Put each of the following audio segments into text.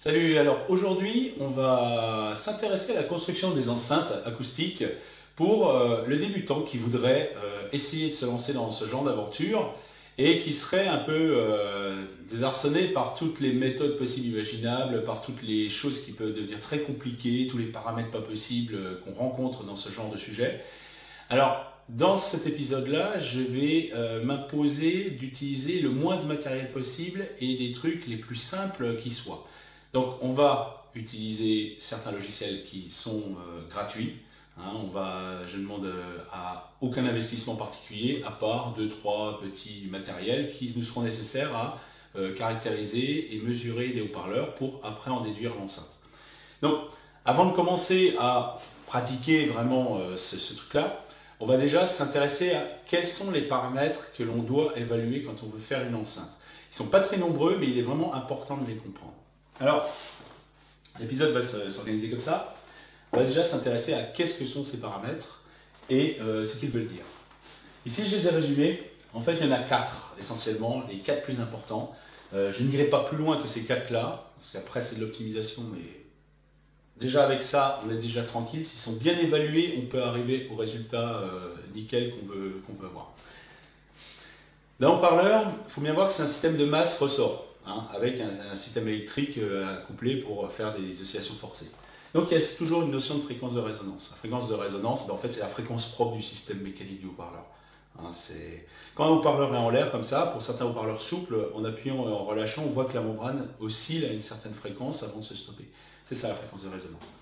Salut, alors aujourd'hui on va s'intéresser à la construction des enceintes acoustiques pour le débutant qui voudrait essayer de se lancer dans ce genre d'aventure et qui serait un peu désarçonné par toutes les méthodes possibles imaginables, par toutes les choses qui peuvent devenir très compliquées, tous les paramètres pas possibles qu'on rencontre dans ce genre de sujet. Alors dans cet épisode-là, je vais m'imposer d'utiliser le moins de matériel possible et des trucs les plus simples qui soient. Donc on va utiliser certains logiciels qui sont gratuits. Je ne demande à aucun investissement particulier à part 2-3 petits matériels qui nous seront nécessaires à caractériser et mesurer les haut-parleurs pour après en déduire l'enceinte. Donc avant de commencer à pratiquer vraiment ce truc-là, on va déjà s'intéresser à quels sont les paramètres que l'on doit évaluer quand on veut faire une enceinte. Ils ne sont pas très nombreux, mais il est vraiment important de les comprendre. Alors, l'épisode va s'organiser comme ça. On va déjà s'intéresser à qu'est-ce que sont ces paramètres et ce qu'ils veulent dire. Ici, je les ai résumés. En fait, il y en a 4 essentiellement, les 4 plus importants. Je n'irai pas plus loin que ces 4-là, parce qu'après c'est de l'optimisation, mais déjà avec ça, on est déjà tranquille. S'ils sont bien évalués, on peut arriver au résultat nickel qu'on veut avoir. Dans le haut-parleur, il faut bien voir que c'est un système de masse-ressort. Avec un système électrique couplé pour faire des oscillations forcées. Donc il y a toujours une notion de fréquence de résonance. La fréquence de résonance, en fait, c'est la fréquence propre du système mécanique du haut-parleur. Quand un haut-parleur est en l'air comme ça, pour certains haut-parleurs souples, en appuyant et en relâchant, on voit que la membrane oscille à une certaine fréquence avant de se stopper. C'est ça la fréquence de résonance.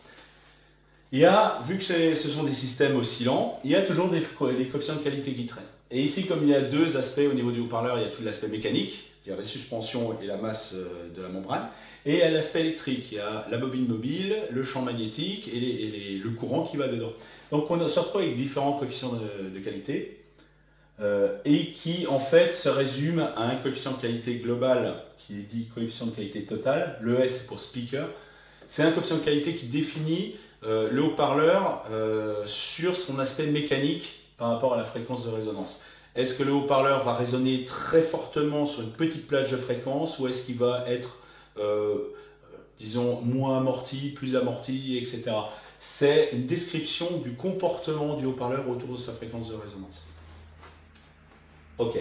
Vu que ce sont des systèmes oscillants, il y a toujours des coefficients de qualité qui traînent. Et ici, comme il y a deux aspects au niveau du haut-parleur, il y a tout l'aspect mécanique, il y a la suspension et la masse de la membrane, et il y a l'aspect électrique, il y a la bobine mobile, le champ magnétique et le courant qui va dedans. Donc on se retrouve avec différents coefficients de qualité, et qui en fait se résument à un coefficient de qualité global qui est dit coefficient de qualité total, le S c'est pour speaker, c'est un coefficient de qualité qui définit le haut-parleur sur son aspect mécanique par rapport à la fréquence de résonance. Est-ce que le haut-parleur va résonner très fortement sur une petite plage de fréquence ou est-ce qu'il va être, disons, moins amorti, plus amorti, etc. C'est une description du comportement du haut-parleur autour de sa fréquence de résonance. Ok.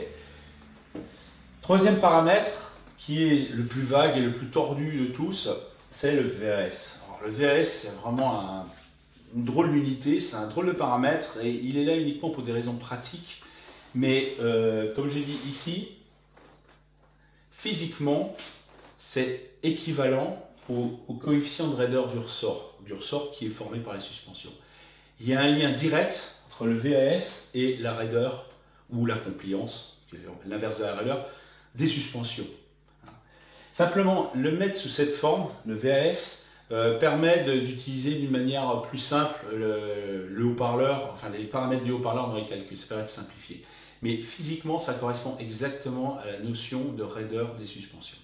Troisième paramètre, qui est le plus vague et le plus tordu de tous, c'est le VAS. Alors, le VAS, c'est vraiment une drôle d'unité, c'est un drôle de paramètre et il est là uniquement pour des raisons pratiques. Mais comme j'ai dit ici, physiquement, c'est équivalent au coefficient de raideur du ressort qui est formé par la suspension. Il y a un lien direct entre le VAS et la raideur ou la compliance, qui est l'inverse de la raideur, des suspensions. Simplement, le mettre sous cette forme, le VAS, permet d'utiliser d'une manière plus simple le haut-parleur, enfin les paramètres du haut-parleur dans les calculs, ça permet de simplifier. Mais physiquement, ça correspond exactement à la notion de raideur des suspensions.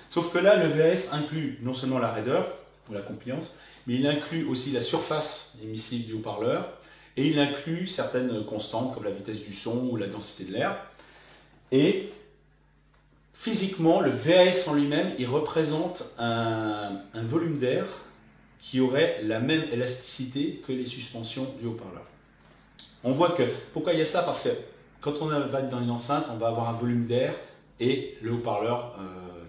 Sauf que là, le VAS inclut non seulement la raideur, ou la compliance, mais il inclut aussi la surface émissive du haut-parleur, et il inclut certaines constantes comme la vitesse du son ou la densité de l'air. Et physiquement, le VAS en lui-même, il représente un volume d'air qui aurait la même élasticité que les suspensions du haut-parleur. On voit que, pourquoi il y a ça? Parce que quand on va être dans une enceinte, on va avoir un volume d'air et le haut-parleur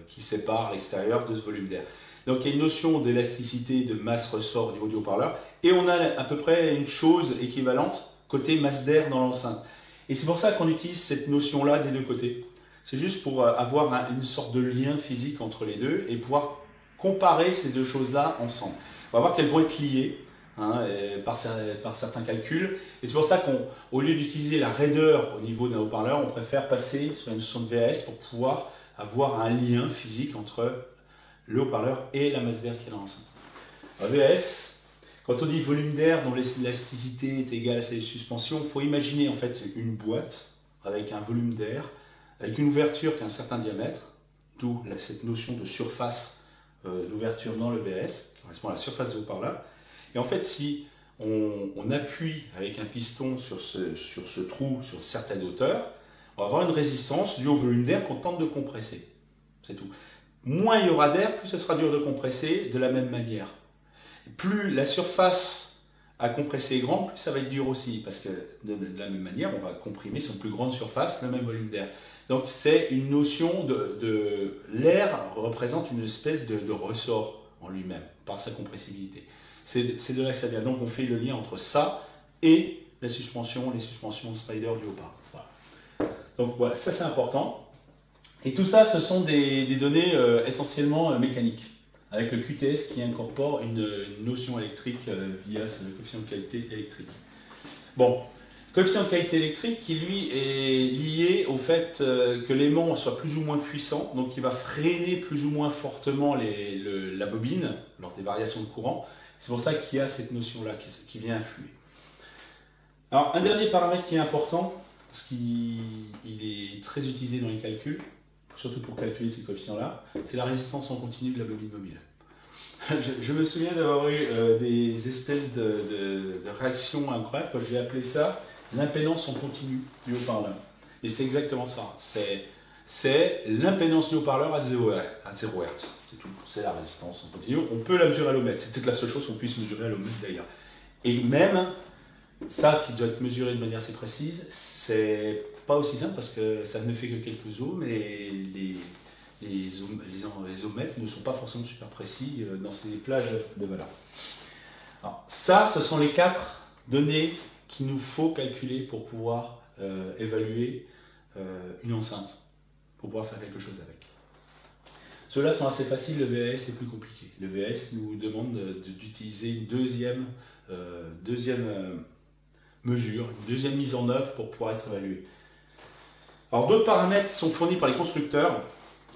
qui sépare l'extérieur de ce volume d'air. Donc il y a une notion d'élasticité, de masse-ressort au niveau du haut-parleur, et on a à peu près une chose équivalente côté masse d'air dans l'enceinte. Et c'est pour ça qu'on utilise cette notion-là des deux côtés. C'est juste pour avoir une sorte de lien physique entre les deux et pouvoir comparer ces deux choses-là ensemble. On va voir qu'elles vont être liées par certains calculs. Et c'est pour ça qu'au lieu d'utiliser la raideur au niveau d'un haut-parleur, on préfère passer sur la notion de VAS pour pouvoir avoir un lien physique entre le haut-parleur et la masse d'air qui est dans l'enceinte. VAS, quand on dit volume d'air dont l'élasticité est égale à sa suspension, il faut imaginer en fait une boîte avec un volume d'air, avec une ouverture qui a un certain diamètre, d'où cette notion de surface d'ouverture dans le VAS, qui correspond à la surface du haut-parleur. Et en fait, si on appuie avec un piston sur ce trou sur certaines hauteurs, on va avoir une résistance due au volume d'air qu'on tente de compresser. C'est tout. moins il y aura d'air, plus ce sera dur de compresser de la même manière. Plus la surface à compresser est grande, plus ça va être dur aussi, parce que de la même manière, on va comprimer sur une plus grande surface le même volume d'air. Donc c'est une notion de l'air représente une espèce de ressort en lui-même, par sa compressibilité. C'est de là que ça vient. Donc on fait le lien entre ça et les suspensions Spider du haut-parleur. Voilà. Donc voilà, ça c'est important. Et tout ça, ce sont des données essentiellement mécaniques, avec le QTS qui incorpore une notion électrique via le coefficient de qualité électrique. Bon, coefficient de qualité électrique qui lui est lié au fait que l'aimant soit plus ou moins puissant, donc il va freiner plus ou moins fortement la bobine lors des variations de courant. C'est pour ça qu'il y a cette notion-là qui vient influer. Alors, un dernier paramètre qui est important, parce qu'il est très utilisé dans les calculs, surtout pour calculer ces coefficients-là, c'est la résistance en continu de la bobine mobile. Je me souviens d'avoir eu des espèces de réactions incroyables quand j'ai appelé ça l'impédance en continu du haut-parleur. Et c'est exactement ça. C'est l'impédance du haut-parleur à 0 Hz. C'est tout. C'est la résistance en continu. On peut la mesurer à l'ohmètre. C'est peut-être la seule chose qu'on puisse mesurer à l'ohmètre d'ailleurs. Et même ça qui doit être mesuré de manière assez précise, c'est pas aussi simple parce que ça ne fait que quelques ohms et les ohmètres ne sont pas forcément super précis dans ces plages de valeurs. Alors, ça, ce sont les 4 données qu'il nous faut calculer pour pouvoir évaluer une enceinte, pour pouvoir faire quelque chose avec. Ceux-là sont assez faciles, le VAS est plus compliqué. Le VAS nous demande d'utiliser une deuxième mesure, une deuxième mise en œuvre pour pouvoir être évalué. Alors d'autres paramètres sont fournis par les constructeurs.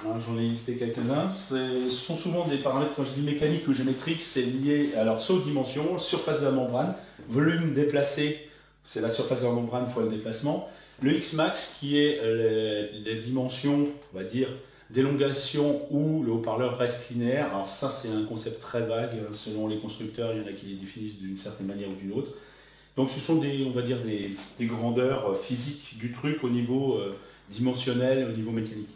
J'en ai listé quelques-uns. Ce sont souvent des paramètres, quand je dis mécanique ou géométrique, c'est lié alors, soit aux dimensions, surface de la membrane, volume déplacé, c'est la surface de la membrane fois le déplacement. Le Xmax qui est les dimensions, on va dire, d'élongation où le haut-parleur reste linéaire. Alors ça c'est un concept très vague, selon les constructeurs, il y en a qui les définissent d'une certaine manière ou d'une autre. Donc ce sont on va dire des grandeurs physiques du truc au niveau dimensionnel, au niveau mécanique.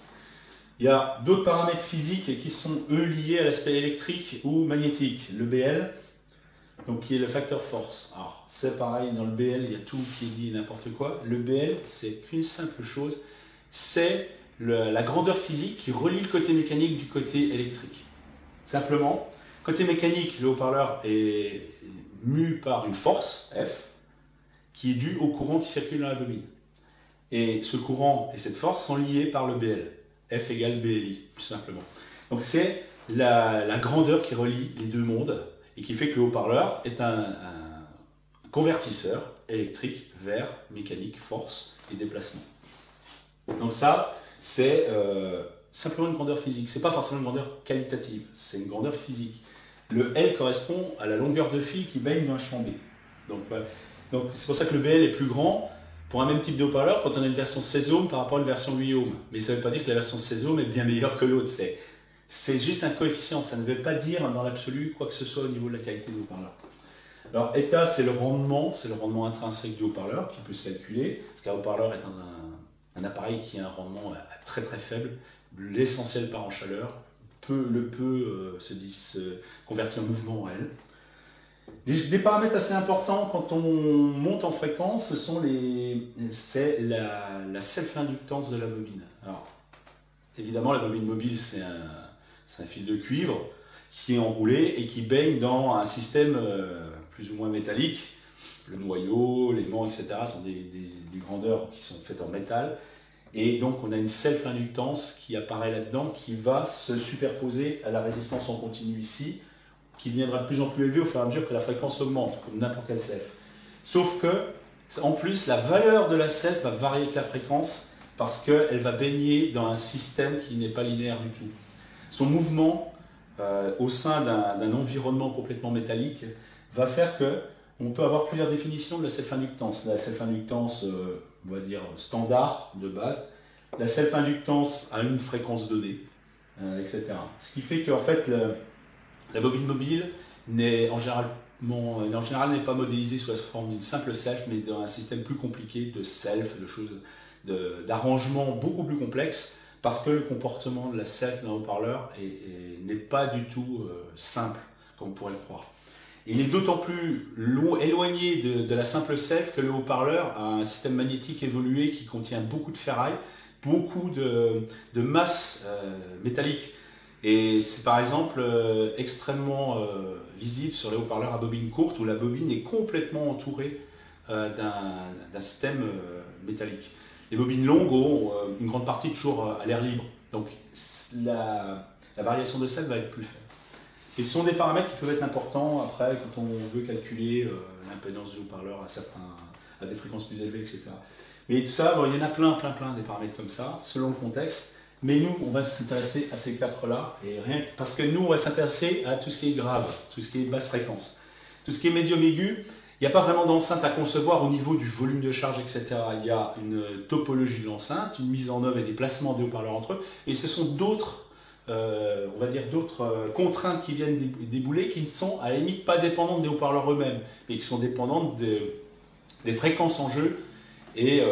Il y a d'autres paramètres physiques qui sont eux liés à l'aspect électrique ou magnétique. Le BL, donc qui est le facteur force. Alors c'est pareil, dans le BL il y a tout qui est dit n'importe quoi. Le BL c'est qu'une simple chose, c'est la grandeur physique qui relie le côté mécanique du côté électrique. Simplement, côté mécanique, le haut-parleur est mu par une force, F, qui est due au courant qui circule dans la bobine. Et ce courant et cette force sont liés par le BL. F égale BLI, tout simplement. Donc c'est la grandeur qui relie les deux mondes et qui fait que le haut-parleur est un convertisseur électrique vers mécanique, force et déplacement. Donc ça, c'est simplement une grandeur physique. C'est pas forcément une grandeur qualitative, c'est une grandeur physique. Le L correspond à la longueur de fil qui baigne dans un champ B. Donc c'est pour ça que le BL est plus grand pour un même type de haut-parleur quand on a une version 16 ohms par rapport à une version 8 ohms. Mais ça ne veut pas dire que la version 16 ohms est bien meilleure que l'autre. C'est juste un coefficient. Ça ne veut pas dire dans l'absolu quoi que ce soit au niveau de la qualité du haut-parleur. Alors eta, c'est le rendement intrinsèque du haut-parleur qui peut se calculer. Parce qu'un haut-parleur est un appareil qui a un rendement très très faible. L'essentiel part en chaleur. Se convertit en mouvement réel. Des paramètres assez importants quand on monte en fréquence, c'est la self-inductance de la bobine. Alors, évidemment, la bobine mobile, c'est un fil de cuivre qui est enroulé et qui baigne dans un système plus ou moins métallique. Le noyau, l'aimant, etc. sont des grandeurs qui sont faites en métal. Et donc on a une self-inductance qui apparaît là-dedans, qui va se superposer à la résistance en continu ici, qui deviendra de plus en plus élevée au fur et à mesure que la fréquence augmente, comme n'importe quelle self. Sauf que, en plus, la valeur de la self va varier avec la fréquence, parce qu'elle va baigner dans un système qui n'est pas linéaire du tout. Son mouvement au sein d'un environnement complètement métallique va faire qu'on peut avoir plusieurs définitions de la self-inductance. La self-inductance, on va dire, standard, de base. La self-inductance à une fréquence donnée, etc. Ce qui fait qu'en fait, la bobine mobile en général n'est pas modélisée sous la forme d'une simple self, mais d'un système plus compliqué de self, de choses, d'arrangements beaucoup plus complexes parce que le comportement de la self d'un haut-parleur n'est pas du tout simple, comme on pourrait le croire. Il est d'autant plus éloigné de la simple self que le haut-parleur a un système magnétique évolué qui contient beaucoup de ferraille, beaucoup de masse métallique. Et c'est par exemple extrêmement visible sur les haut-parleurs à bobine courte où la bobine est complètement entourée d'un système métallique. Les bobines longues ont une grande partie toujours à l'air libre. Donc la variation de self va être plus faible. Et ce sont des paramètres qui peuvent être importants après quand on veut calculer l'impédance du haut-parleur à des fréquences plus élevées, etc. Mais tout ça, bon, il y en a plein des paramètres comme ça, selon le contexte. Mais nous, on va s'intéresser à ces quatre-là, et rien parce que nous, on va s'intéresser à tout ce qui est grave, tout ce qui est basse fréquence. Tout ce qui est médium aigu, il n'y a pas vraiment d'enceinte à concevoir au niveau du volume de charge, etc. Il y a une topologie de l'enceinte, une mise en œuvre et des placements des haut-parleurs entre eux, et ce sont d'autres, on va dire d'autres contraintes qui viennent débouler, qui ne sont à la limite pas dépendantes des haut-parleurs eux-mêmes, mais qui sont dépendantes des fréquences en jeu et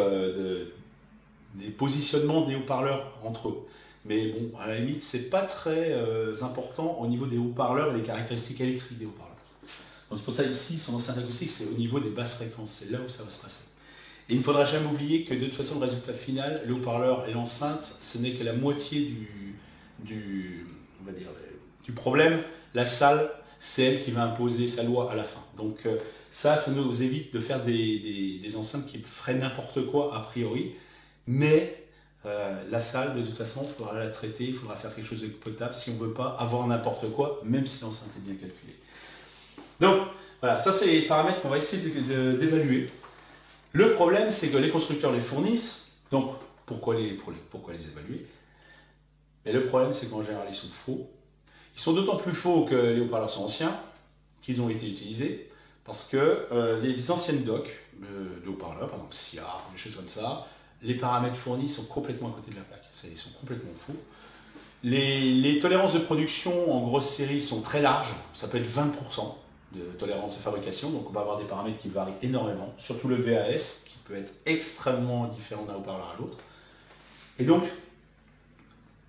des positionnements des haut-parleurs entre eux. Mais bon, à la limite, c'est pas très important au niveau des haut-parleurs et des caractéristiques électriques des haut-parleurs. Donc c'est pour ça ici, son enceinte acoustique, c'est au niveau des basses fréquences, c'est là où ça va se passer. Et il ne faudra jamais oublier que de toute façon, le résultat final, le haut-parleur et l'enceinte, ce n'est que la moitié on va dire, du problème. La salle, c'est elle qui va imposer sa loi à la fin. Donc ça nous évite de faire des enceintes qui feraient n'importe quoi a priori. Mais la salle, de toute façon, il faudra la traiter, il faudra faire quelque chose de potable si on ne veut pas avoir n'importe quoi, même si l'enceinte est bien calculée. Donc, voilà, ça c'est les paramètres qu'on va essayer d'évaluer. Le problème, c'est que les constructeurs les fournissent, donc pourquoi les évaluer? Et le problème, c'est qu'en général, ils sont faux. Ils sont d'autant plus faux que les haut-parleurs sont anciens, qu'ils ont été utilisés, parce que les anciennes docks de haut-parleurs, par exemple SIA, des choses comme ça, les paramètres fournis sont complètement à côté de la plaque. Ils sont complètement faux. Les tolérances de production en grosse série sont très larges, ça peut être 20% de tolérance de fabrication, donc on va avoir des paramètres qui varient énormément, surtout le VAS, qui peut être extrêmement différent d'un haut-parleur à l'autre. Et donc,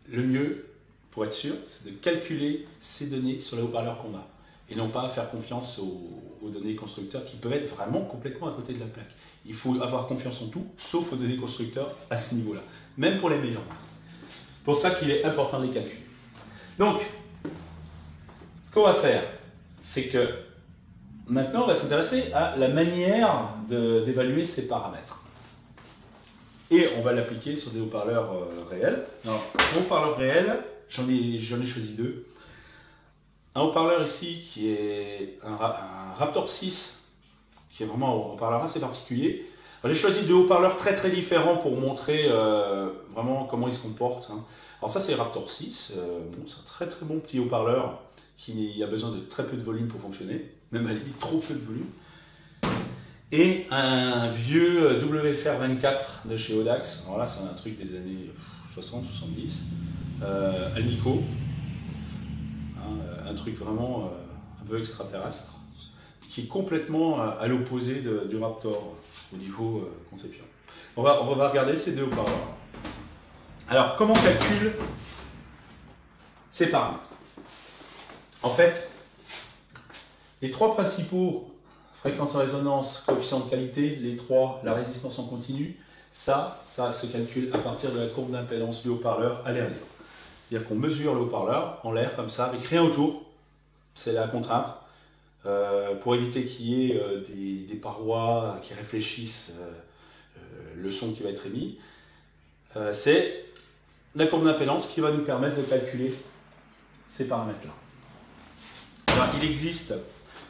le mieux, pour être sûr, c'est de calculer ces données sur les haut-parleurs qu'on a, et non pas faire confiance aux données constructeurs qui peuvent être vraiment complètement à côté de la plaque. Il faut avoir confiance en tout, sauf aux données constructeurs à ce niveau-là, même pour les meilleurs. C'est pour ça qu'il est important de les calculer. Donc, ce qu'on va faire, c'est que maintenant, on va s'intéresser à la manière d'évaluer ces paramètres. Et on va l'appliquer sur des haut-parleurs réels. Alors, pour haut-parleurs réels, j'en ai choisi deux. Un haut-parleur ici qui est un Raptor 6, qui est vraiment un haut-parleur assez particulier. J'ai choisi deux haut-parleurs très différents pour montrer vraiment comment ils se comportent. Alors ça c'est le Raptor 6, bon, c'est un très bon petit haut-parleur qui a besoin de très peu de volume pour fonctionner, même à la limite trop peu de volume. Et un vieux WFR24 de chez Audax, alors là c'est un truc des années 60-70, Alnico, un truc vraiment un peu extraterrestre, qui est complètement à l'opposé du Raptor au niveau conception. On va regarder ces deux haut-parleurs. Alors, comment on calcule ces paramètres? En fait, les trois principaux, fréquence en résonance, coefficient de qualité, les trois, la résistance en continu, ça se calcule à partir de la courbe d'impédance du haut-parleur à l'air libre. C'est-à-dire qu'on mesure le haut-parleur en l'air comme ça, avec rien autour, c'est la contrainte, pour éviter qu'il y ait des parois qui réfléchissent le son qui va être émis. C'est la courbe d'impédance qui va nous permettre de calculer ces paramètres-là. Alors, il existe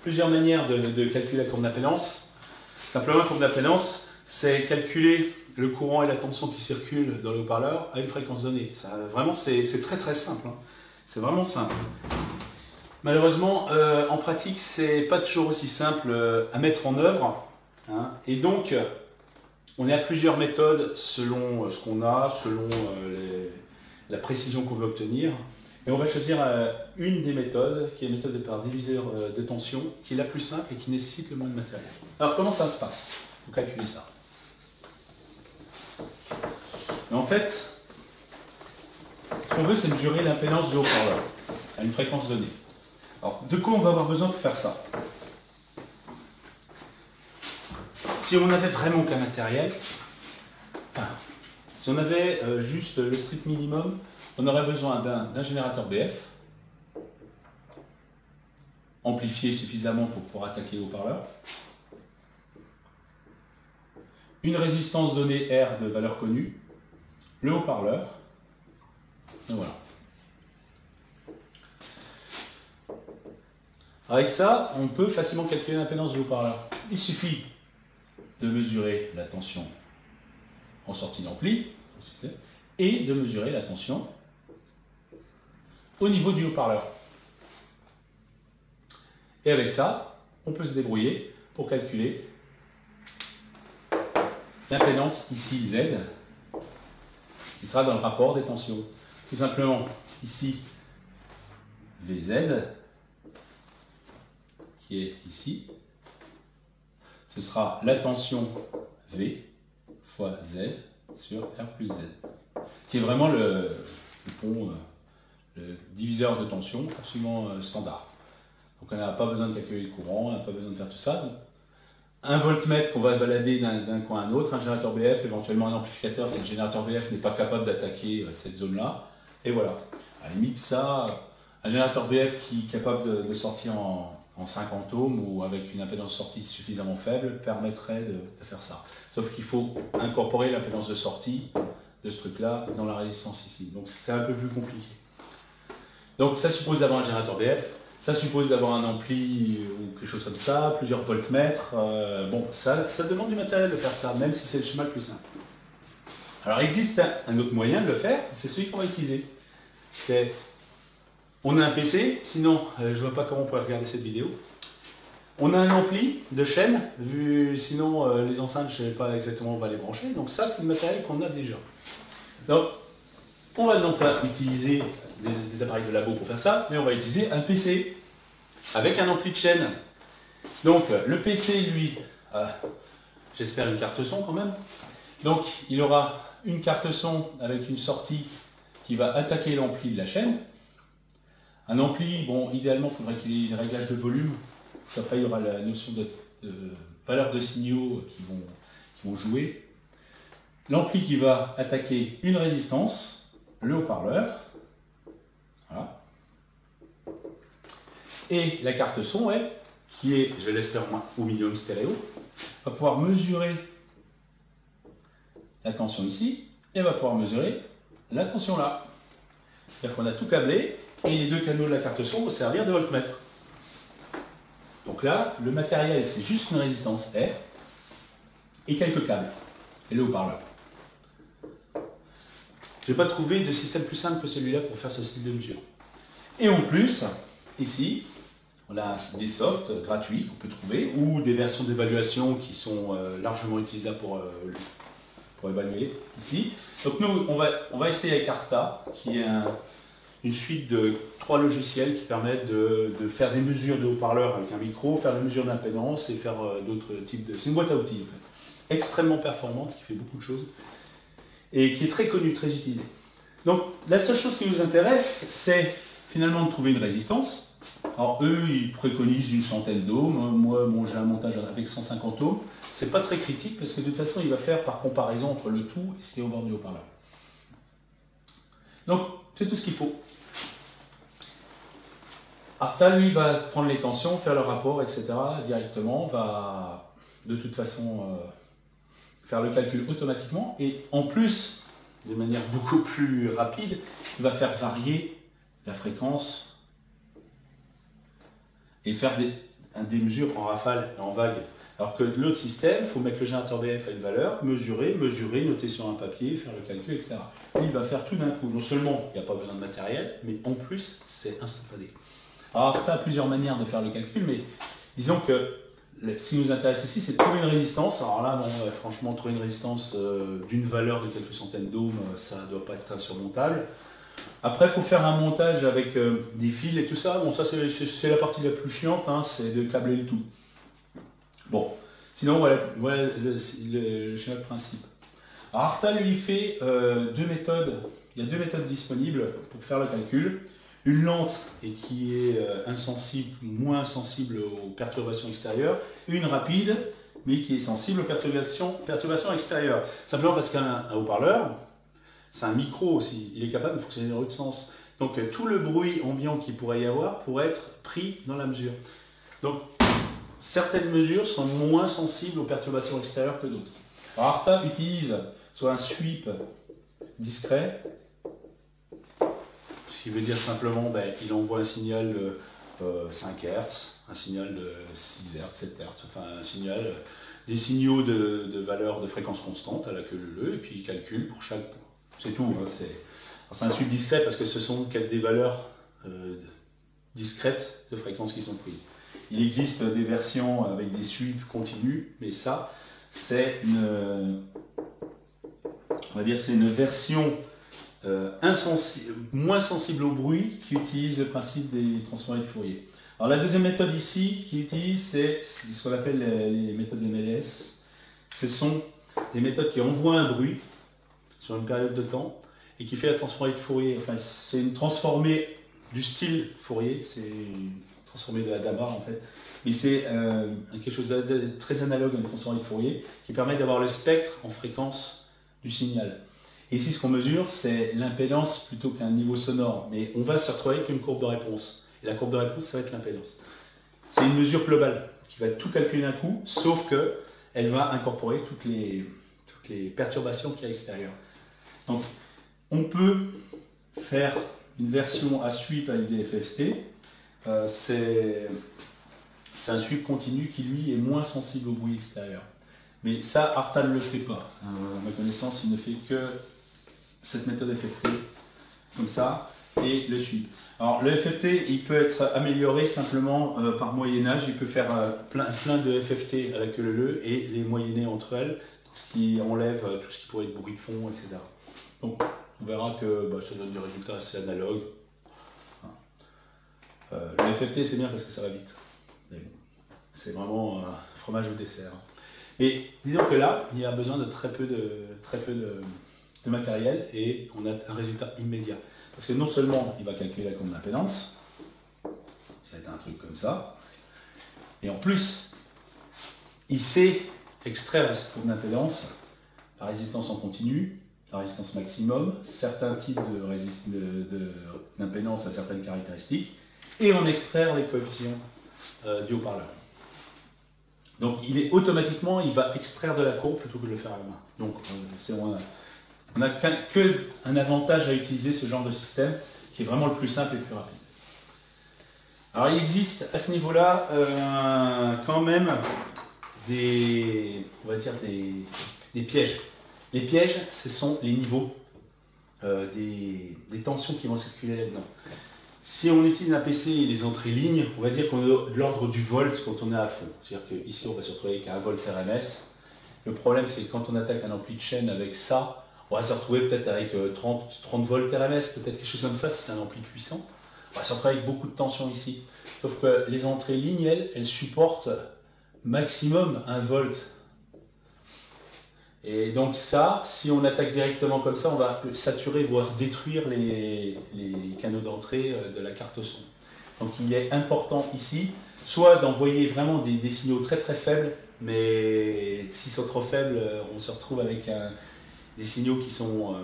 plusieurs manières de calculer la courbe d'impédance. Simplement, la courbe d'impédance, c'est calculer le courant et la tension qui circulent dans le haut-parleur à une fréquence donnée. Ça, vraiment, c'est très simple. C'est vraiment simple. Malheureusement, en pratique, c'est pas toujours aussi simple à mettre en œuvre. Et donc, on est à plusieurs méthodes selon ce qu'on a, selon la précision qu'on veut obtenir. Et on va choisir une des méthodes, qui est la méthode par diviseur de tension, qui est la plus simple et qui nécessite le moins de matériel. Alors, comment ça se passe pour calculer ça? Mais en fait, Ce qu'on veut, c'est mesurer l'impédance du haut-parleur à une fréquence donnée. Alors, de quoi on va avoir besoin pour faire ça? Si on n'avait vraiment qu'un matériel, enfin, si on avait juste le strict minimum, on aurait besoin d'un générateur BF, amplifié suffisamment pour pouvoir attaquer le haut-parleur, une résistance donnée R de valeur connue, le haut-parleur, et voilà. Avec ça, on peut facilement calculer l'impédance du haut-parleur. Il suffit de mesurer la tension en sortie d'ampli et de mesurer la tension au niveau du haut-parleur. Et avec ça, on peut se débrouiller pour calculer l'impédance ici Z, qui sera dans le rapport des tensions. Tout simplement, ici, VZ, qui est ici, ce sera la tension V fois Z sur R plus Z, qui est vraiment le pont, le diviseur de tension absolument standard. Donc on n'a pas besoin de calculer le courant, on n'a pas besoin de faire tout ça. Donc, un voltmètre qu'on va balader d'un coin à un autre, un générateur BF, éventuellement un amplificateur si le générateur BF n'est pas capable d'attaquer cette zone-là. Et voilà. À la limite, ça, un générateur BF qui est capable de sortir en 50 ohms ou avec une impédance sortie suffisamment faible permettrait de faire ça. Sauf qu'il faut incorporer l'impédance de sortie de ce truc-là dans la résistance ici. Donc c'est un peu plus compliqué. Donc ça suppose d'avoir un générateur BF. Ça suppose d'avoir un ampli ou quelque chose comme ça, plusieurs voltmètres. Bon, ça demande du matériel de faire ça, même si c'est le schéma le plus simple. Alors, il existe un autre moyen de le faire, c'est celui qu'on va utiliser. On a un PC, sinon, je ne vois pas comment on pourrait regarder cette vidéo. On a un ampli de chaîne, sinon les enceintes, je ne sais pas exactement où on va les brancher. Donc ça, c'est le matériel qu'on a déjà. Donc, on va non pas utiliser des appareils de labo pour faire ça, mais on va utiliser un PC avec un ampli de chaîne. Donc le PC, lui, j'espère une carte son quand même. Donc il aura une carte son avec une sortie qui va attaquer l'ampli de la chaîne. Un ampli, bon, idéalement, il faudrait qu'il ait des réglages de volume, parce qu'après il y aura la notion de valeur de signaux qui vont jouer. L'ampli qui va attaquer une résistance, le haut-parleur. Voilà. Et la carte son, elle, qui est, je l'espère au minimum stéréo, va pouvoir mesurer la tension ici et va pouvoir mesurer la tension là. C'est-à-dire qu'on a tout câblé et les deux canaux de la carte son vont servir de voltmètre. Donc là, le matériel, c'est juste une résistance R et quelques câbles et le haut-parleur. Je n'ai pas trouvé de système plus simple que celui-là pour faire ce style de mesure. Et en plus, ici, on a des softs gratuits qu'on peut trouver ou des versions d'évaluation qui sont largement utilisables pour évaluer ici. Donc nous, on va essayer avec Arta, qui est une suite de 3 logiciels qui permettent de faire des mesures de haut-parleurs avec un micro, faire des mesures d'impédance et faire d'autres types de... C'est une boîte à outils, en fait, extrêmement performante, qui fait beaucoup de choses et qui est très connue, très utilisée. Donc la seule chose qui nous intéresse, c'est finalement de trouver une résistance. Alors eux, ils préconisent une centaine d'ohms. Moi, bon, j'ai un montage avec 150 ohms. C'est pas très critique parce que de toute façon, il va faire par comparaison entre le tout et ce qui est au bord du haut-parleur. Donc c'est tout ce qu'il faut. Arta, lui, va prendre les tensions, faire le rapport, etc. directement, va de toute façon faire le calcul automatiquement et en plus, de manière beaucoup plus rapide, il va faire varier la fréquence et faire des mesures en rafale et en vague. Alors que l'autre système, il faut mettre le générateur BF à une valeur, mesurer, noter sur un papier, faire le calcul, etc. Lui, il va faire tout d'un coup. Non seulement il n'y a pas besoin de matériel, mais en plus, c'est instantané. Alors Arta a plusieurs manières de faire le calcul, mais disons que ce qui nous intéresse ici, c'est de trouver une résistance. Alors là, bon, franchement, trouver une résistance d'une valeur de quelques centaines d'ohms, ça ne doit pas être insurmontable. Après, il faut faire un montage avec des fils et tout ça. Bon, ça, c'est la partie la plus chiante, hein, c'est de câbler le tout. Bon, sinon, voilà le schéma de principe. Alors, Arta, lui, fait deux méthodes il y a deux méthodes disponibles pour faire le calcul. Une lente et qui est insensible, moins sensible aux perturbations extérieures. Une rapide, mais qui est sensible aux perturbations extérieures. Simplement parce qu'un haut-parleur, c'est un micro aussi. Il est capable de fonctionner dans l'autre sens. Donc tout le bruit ambiant qu'il pourrait y avoir pourrait être pris dans la mesure. Donc certaines mesures sont moins sensibles aux perturbations extérieures que d'autres. Alors Arta utilise soit un sweep discret, ce qui veut dire simplement il envoie un signal de 5 Hz, un signal de 6 Hz, 7 Hz, enfin un signal, des signaux de valeur de fréquence constante à la queue leu, et puis il calcule pour chaque point. C'est tout. Hein, c'est un sweep discret parce que ce sont des valeurs discrètes de fréquences qui sont prises. Il existe des versions avec des sweeps continus, mais ça, c'est une version moins sensible au bruit qui utilise le principe des transformés de Fourier. Alors la deuxième méthode ici qui utilise, c'est ce qu'on appelle les méthodes MLS. Ce sont des méthodes qui envoient un bruit sur une période de temps et qui fait la transformée de Fourier. Enfin, c'est une transformée du style Fourier, c'est une transformée de Hadamard en fait. Mais c'est quelque chose de très analogue à une transformée de Fourier qui permet d'avoir le spectre en fréquence du signal. Et ici, ce qu'on mesure, c'est l'impédance plutôt qu'un niveau sonore. Mais on va se retrouver avec une courbe de réponse. Et la courbe de réponse, ça va être l'impédance. C'est une mesure globale qui va tout calculer d'un coup, sauf qu'elle va incorporer toutes les perturbations qu'il y a à l'extérieur. Donc, on peut faire une version à sweep avec des FFT. C'est un sweep continu qui, lui, est moins sensible au bruit extérieur. Mais ça, Arta ne le fait pas. À ma connaissance, il ne fait que cette méthode FFT, comme ça, et le sweep. Alors, le FFT, il peut être amélioré simplement par moyennage. Il peut faire plein de FFT à la queue leu et les moyenner entre elles, ce qui enlève tout ce qui pourrait être bruit de fond, etc. Donc, on verra que ça donne des résultats assez analogues. Le FFT, c'est bien parce que ça va vite. Mais bon, c'est vraiment fromage au dessert. Et disons que là, il y a besoin de très peu de matériel et on a un résultat immédiat. Parce que non seulement il va calculer la courbe d'impédance, ça va être un truc comme ça, et en plus, il sait extraire de cette courbe d'impédance la résistance en continu, la résistance maximum, certains types d'impédance à certaines caractéristiques, et en extraire les coefficients du haut-parleur. Donc automatiquement, il va extraire de la courbe plutôt que de le faire à la main. Donc on n'a qu'un avantage à utiliser ce genre de système qui est vraiment le plus simple et le plus rapide. Alors il existe à ce niveau-là quand même des pièges. Les pièges, ce sont les niveaux des tensions qui vont circuler là-dedans. Si on utilise un PC et les entrées lignes, on va dire qu'on est de l'ordre du volt quand on est à fond. C'est-à-dire qu'ici, on va se retrouver avec un volt RMS. Le problème, c'est que quand on attaque un ampli de chaîne avec ça, on va se retrouver peut-être avec 30 volts RMS, peut-être quelque chose comme ça, si c'est un ampli puissant. On va se retrouver avec beaucoup de tension ici. Sauf que les entrées lignes, elles supportent maximum 1 volt. Et donc ça, si on attaque directement comme ça, on va saturer, voire détruire les canaux d'entrée de la carte son. Donc il est important ici, soit d'envoyer vraiment des signaux très très faibles, mais s'ils sont trop faibles, on se retrouve avec des signaux qui sont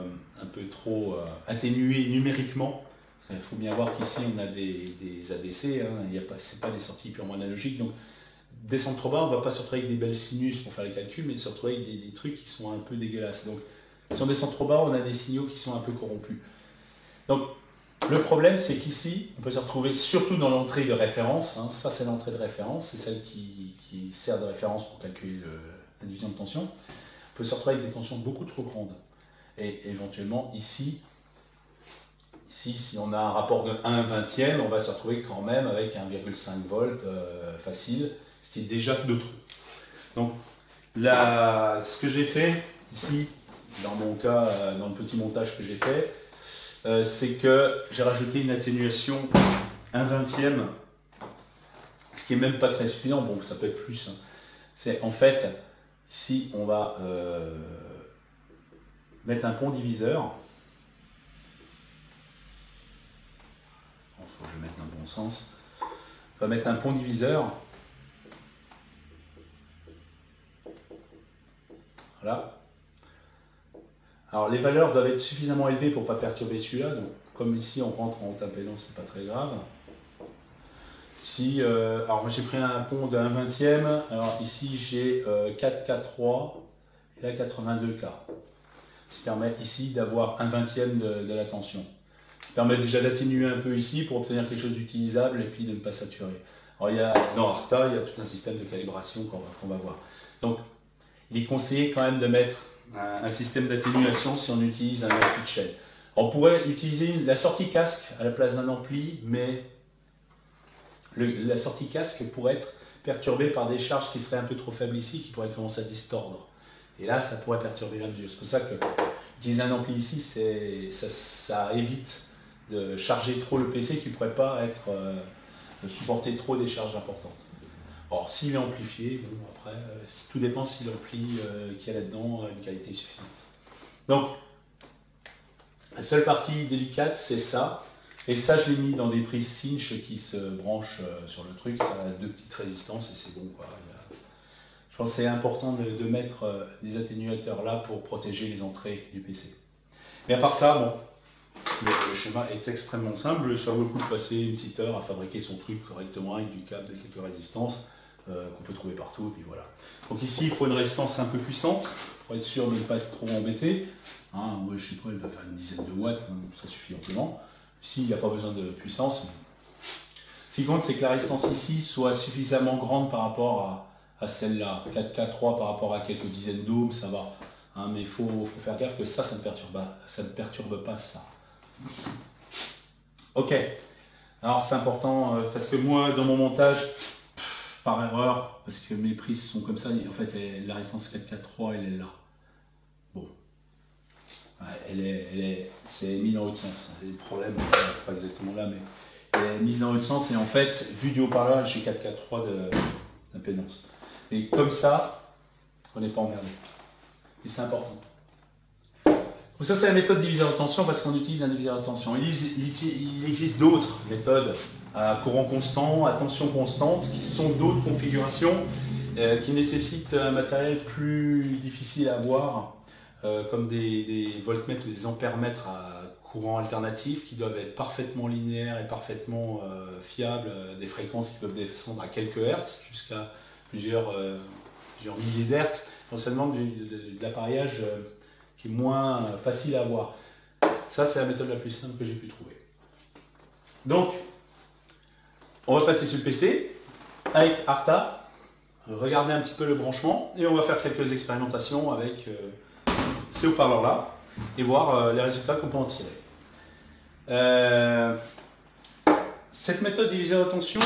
un peu trop atténués numériquement. Il faut bien voir qu'ici on a des ADC, hein, ce n'est pas des sorties purement analogiques. Donc, descendre trop bas, on ne va pas se retrouver avec des belles sinus pour faire les calculs, mais se retrouver avec des trucs qui sont un peu dégueulasses. Donc, si on descend trop bas, on a des signaux qui sont un peu corrompus. Donc, le problème, c'est qu'ici, on peut se retrouver surtout dans l'entrée de référence. Hein, ça, c'est l'entrée de référence, c'est celle qui sert de référence pour calculer la division de tension. On peut se retrouver avec des tensions beaucoup trop grandes. Et éventuellement, ici, si on a un rapport de 1/20, on va se retrouver quand même avec 1,5 volts facile, ce qui est déjà de trop. Donc, ce que j'ai fait ici, dans mon cas, dans le petit montage que j'ai fait, c'est que j'ai rajouté une atténuation 1/20, ce qui n'est même pas très suffisant. Bon, ça peut être plus. Hein. C'est en fait, ici, on va mettre un pont diviseur faut que je le mette dans le bon sens. On va mettre un pont diviseur. Voilà. Alors les valeurs doivent être suffisamment élevées pour ne pas perturber celui-là. Donc comme ici on rentre en haute impédance, c'est pas très grave. Ici, alors moi j'ai pris un pont de 1/20. Alors ici j'ai 4K3 et là 82K. Ce qui permet ici d'avoir 1/20 de la tension. Ce qui permet déjà d'atténuer un peu ici pour obtenir quelque chose d'utilisable et puis de ne pas saturer. Alors il y a, dans Arta, il y a tout un système de calibration qu'on va voir. Donc il est conseillé quand même de mettre un système d'atténuation si on utilise un ampli de chaîne. On pourrait utiliser la sortie casque à la place d'un ampli, mais la sortie casque pourrait être perturbée par des charges qui seraient un peu trop faibles ici, qui pourraient commencer à distordre. Et là, ça pourrait perturber la mesure. C'est pour ça que utiliser un ampli ici, ça évite de charger trop le PC qui ne pourrait pas être, de supporter trop des charges importantes. Or, s'il est amplifié, bon, après, tout dépend si l'ampli qu'il y a là-dedans a une qualité suffisante. Donc, la seule partie délicate, c'est ça. Et ça, je l'ai mis dans des prises cinch qui se branchent sur le truc. Ça a 2 petites résistances et c'est bon, quoi. Je pense que c'est important de mettre des atténuateurs là pour protéger les entrées du PC. Mais à part ça, bon, le schéma est extrêmement simple. Ça vaut le coup de passer une petite heure à fabriquer son truc correctement avec du câble et quelques résistances qu'on peut trouver partout. Et puis voilà. Donc ici, il faut une résistance un peu puissante pour être sûr de ne pas être trop embêté. Hein, moi, je sais pas, il doit faire une dizaine de watts, hein, ça suffit amplement. Ici, il n'y a pas besoin de puissance. Ce qui compte, c'est que la résistance ici soit suffisamment grande par rapport à celle-là. 4K3 par rapport à quelques dizaines d'ohms, ça va. Hein, mais il faut faire gaffe que ça ne perturbe pas ça. Ok. Alors, c'est important parce que moi, dans mon montage, par erreur, parce que mes prises sont comme ça, en fait, la résistance 4K3, elle est là. Bon. C'est mis dans l'autre sens. Le problème, pas exactement là, mais elle est mise dans l'autre sens et en fait, vu du haut-parleur, j'ai 4K3 d'impédance. Et comme ça, on n'est pas emmerdé. Et c'est important. Donc ça, c'est la méthode diviseur de tension parce qu'on utilise un diviseur de tension. Il existe d'autres méthodes à courant constant, à tension constante, qui sont d'autres configurations qui nécessitent un matériel plus difficile à avoir. Comme des voltmètres ou des ampèremètres à courant alternatif qui doivent être parfaitement linéaires et parfaitement fiables, des fréquences qui peuvent descendre à quelques hertz jusqu'à plusieurs milliers d'hertz. Donc ça demande de l'appareillage qui est moins facile à avoir. Ça, c'est la méthode la plus simple que j'ai pu trouver. Donc, on va passer sur le PC avec Arta, regarder un petit peu le branchement et on va faire quelques expérimentations avec ces haut-parleurs là et voir les résultats qu'on peut en tirer. Cette méthode diviseur de tension,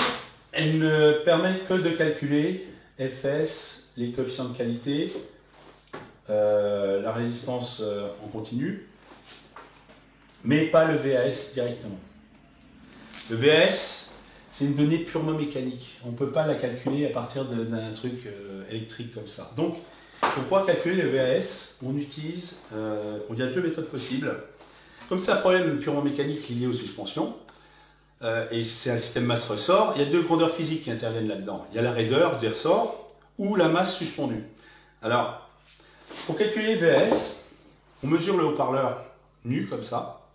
elle ne permet que de calculer FS, les coefficients de qualité, la résistance en continu, mais pas le VAS directement. Le VAS, c'est une donnée purement mécanique. On ne peut pas la calculer à partir d'un truc électrique comme ça. Donc, pour pouvoir calculer le VAS, on y a 2 méthodes possibles. Comme c'est un problème purement mécanique lié aux suspensions, et c'est un système masse-ressort, il y a 2 grandeurs physiques qui interviennent là-dedans. Il y a la raideur des ressorts ou la masse suspendue. Alors, pour calculer le VAS, on mesure le haut-parleur nu comme ça,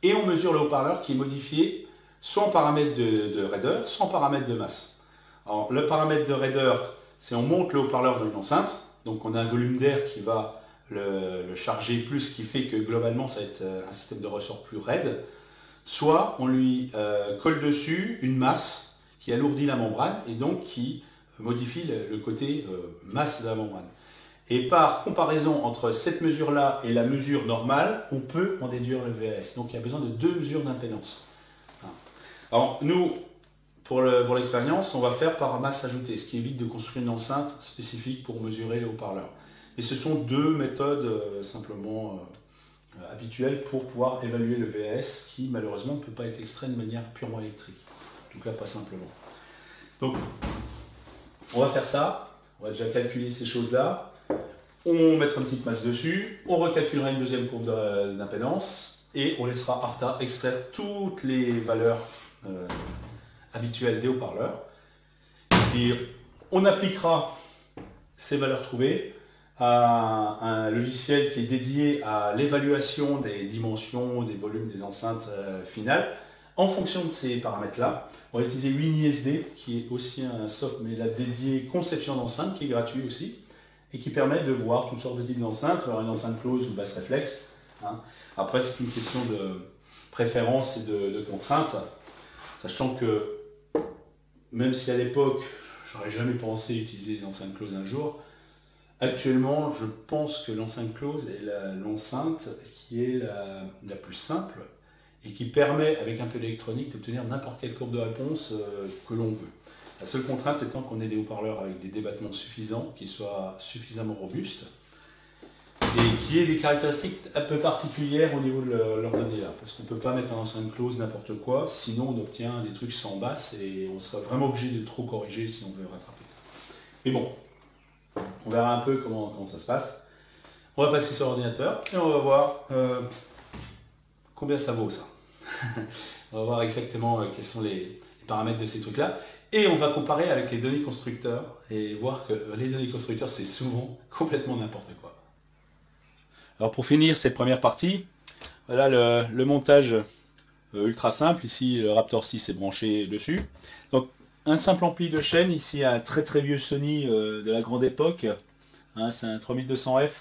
et on mesure le haut-parleur qui est modifié soit en paramètre de raideur, soit en paramètre de masse. Alors, le paramètre de raideur, c'est on monte le haut-parleur dans une enceinte, donc on a un volume d'air qui va le charger plus, ce qui fait que globalement ça va être un système de ressort plus raide, soit on lui colle dessus une masse qui alourdit la membrane et donc qui modifie le côté masse de la membrane. Et par comparaison entre cette mesure-là et la mesure normale, on peut en déduire le VAS. Donc il y a besoin de 2 mesures d'impédance. Alors nous, pour l'expérience, on va faire par masse ajoutée, ce qui évite de construire une enceinte spécifique pour mesurer les haut-parleurs. Et ce sont 2 méthodes simplement habituelles pour pouvoir évaluer le VAS qui malheureusement ne peut pas être extrait de manière purement électrique. En tout cas pas simplement. Donc on va faire ça, on va déjà calculer ces choses-là, on mettra une petite masse dessus, on recalculera une deuxième courbe d'impédance, et on laissera Arta extraire toutes les valeurs habituelles des haut-parleurs. Et on appliquera ces valeurs trouvées à un logiciel qui est dédié à l'évaluation des dimensions, des volumes des enceintes finales. En fonction de ces paramètres-là, on va utiliser WinISD, qui est aussi un soft, mais là dédié conception d'enceinte, qui est gratuit aussi, et qui permet de voir toutes sortes de types d'enceintes, alors une enceinte close ou basse réflexe. Hein. Après, c'est une question de préférence et de contrainte, sachant que même si à l'époque, j'aurais jamais pensé utiliser les enceintes closes un jour, actuellement, je pense que l'enceinte close est l'enceinte qui est la plus simple et qui permet, avec un peu d'électronique, d'obtenir n'importe quelle courbe de réponse que l'on veut. La seule contrainte étant qu'on ait des haut-parleurs avec des débattements suffisants, qui soient suffisamment robustes, et qui aient des caractéristiques un peu particulières au niveau de leur données là. Parce qu'on ne peut pas mettre en enceinte close n'importe quoi, sinon on obtient des trucs sans basse, et on sera vraiment obligé de trop corriger si on veut rattraper. Mais bon, on verra un peu comment ça se passe. On va passer sur l'ordinateur, et on va voir combien ça vaut ça. On va voir exactement quels sont les paramètres de ces trucs-là. Et on va comparer avec les données constructeurs et voir que les données constructeurs, c'est souvent complètement n'importe quoi. Alors pour finir cette première partie, voilà le montage ultra simple. Ici, le Raptor 6 est branché dessus. Donc un simple ampli de chaîne. Ici, un très très vieux Sony de la grande époque. Hein, c'est un 3200F.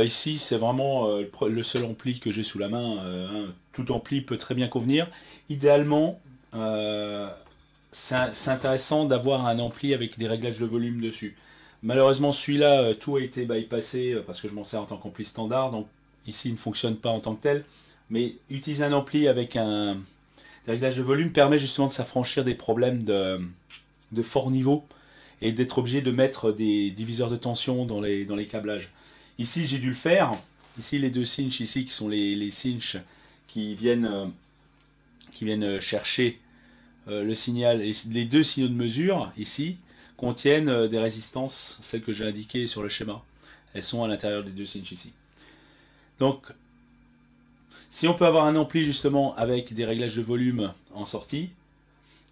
Ici, c'est vraiment le seul ampli que j'ai sous la main. Hein, tout ampli peut très bien convenir. Idéalement, c'est intéressant d'avoir un ampli avec des réglages de volume dessus. Malheureusement, celui-là, tout a été bypassé parce que je m'en sers en tant qu'ampli standard. Donc ici, il ne fonctionne pas en tant que tel. Mais utiliser un ampli avec des réglages de volume permet justement de s'affranchir des problèmes de fort niveau et d'être obligé de mettre des diviseurs de tension dans les câblages. Ici, j'ai dû le faire. Ici, les deux cinches ici, qui sont les cinches qui viennent chercher le signal. Les deux signaux de mesure, ici, contiennent des résistances, celles que j'ai indiquées sur le schéma. Elles sont à l'intérieur des deux cinches ici. Donc, si on peut avoir un ampli, justement, avec des réglages de volume en sortie,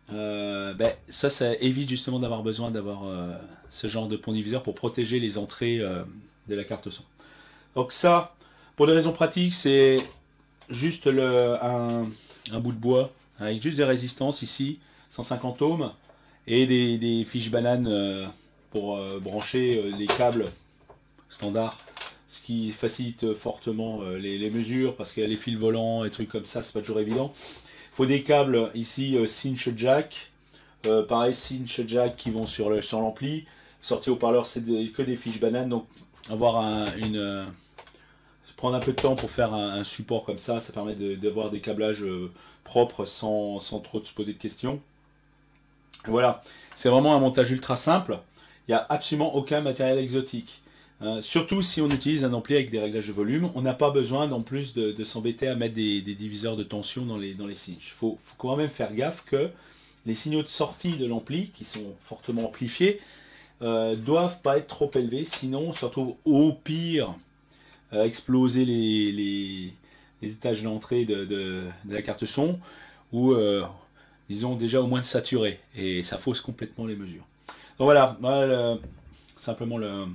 ça évite justement d'avoir besoin d'avoir ce genre de pont diviseur pour protéger les entrées de la carte son. Donc ça, pour des raisons pratiques, c'est juste un bout de bois avec juste des résistances ici, 150 ohms, et des fiches bananes pour brancher les câbles standards, ce qui facilite fortement les mesures, parce qu'il y a les fils volants et trucs comme ça, c'est pas toujours évident. Il faut des câbles ici cinch jack, pareil cinch jack qui vont sur l'ampli. Sortie haut-parleur, c'est que des fiches bananes, donc avoir prendre un peu de temps pour faire un support comme ça permet d'avoir des câblages propres sans trop se poser de questions. Voilà, c'est vraiment un montage ultra simple. Il n'y a absolument aucun matériel exotique. Surtout si on utilise un ampli avec des réglages de volume, on n'a pas besoin en plus de s'embêter à mettre des diviseurs de tension dans les cinches. Il faut quand même faire gaffe que les signaux de sortie de l'ampli, qui sont fortement amplifiés, doivent pas être trop élevés, sinon on se retrouve au pire exploser les étages d'entrée de la carte son, ou disons déjà au moins de saturer, et ça fausse complètement les mesures. Donc voilà, simplement le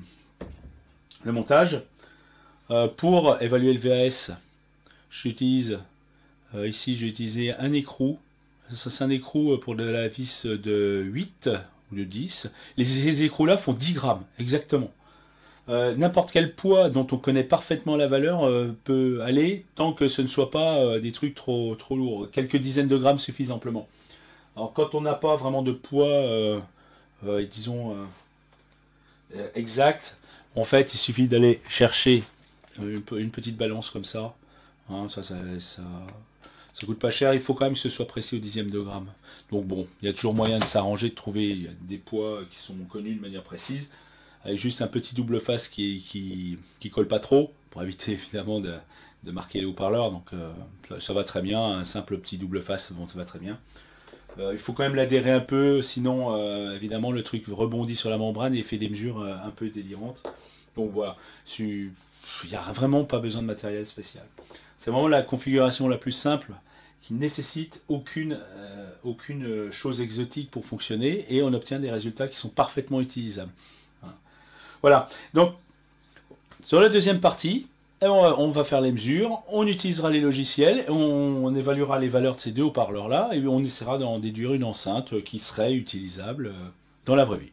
montage. Pour évaluer le VAS, j'utilise ici j'ai utilisé un écrou. C'est un écrou pour de la vis de 8 ou de 10. Les écrous là font 10 grammes, exactement. N'importe quel poids dont on connaît parfaitement la valeur peut aller, tant que ce ne soit pas des trucs trop lourds. Quelques dizaines de grammes suffisent amplement. Alors quand on n'a pas vraiment de poids, disons, exact, en fait il suffit d'aller chercher une petite balance comme ça. Hein, ça coûte pas cher, il faut quand même que ce soit précis au dixième de gramme. Donc bon, il y a toujours moyen de s'arranger, de trouver des poids qui sont connus de manière précise, avec juste un petit double face qui colle pas trop, pour éviter évidemment de marquer les haut-parleurs, donc ça va très bien, un simple petit double face, bon, ça va très bien. Il faut quand même l'adhérer un peu, sinon évidemment le truc rebondit sur la membrane et fait des mesures un peu délirantes. Donc voilà, il n'y a vraiment pas besoin de matériel spécial. C'est vraiment la configuration la plus simple qui nécessite aucune chose exotique pour fonctionner et on obtient des résultats qui sont parfaitement utilisables. Voilà. Donc, sur la deuxième partie, on va faire les mesures, on utilisera les logiciels, on évaluera les valeurs de ces deux haut-parleurs-là et on essaiera d'en déduire une enceinte qui serait utilisable dans la vraie vie.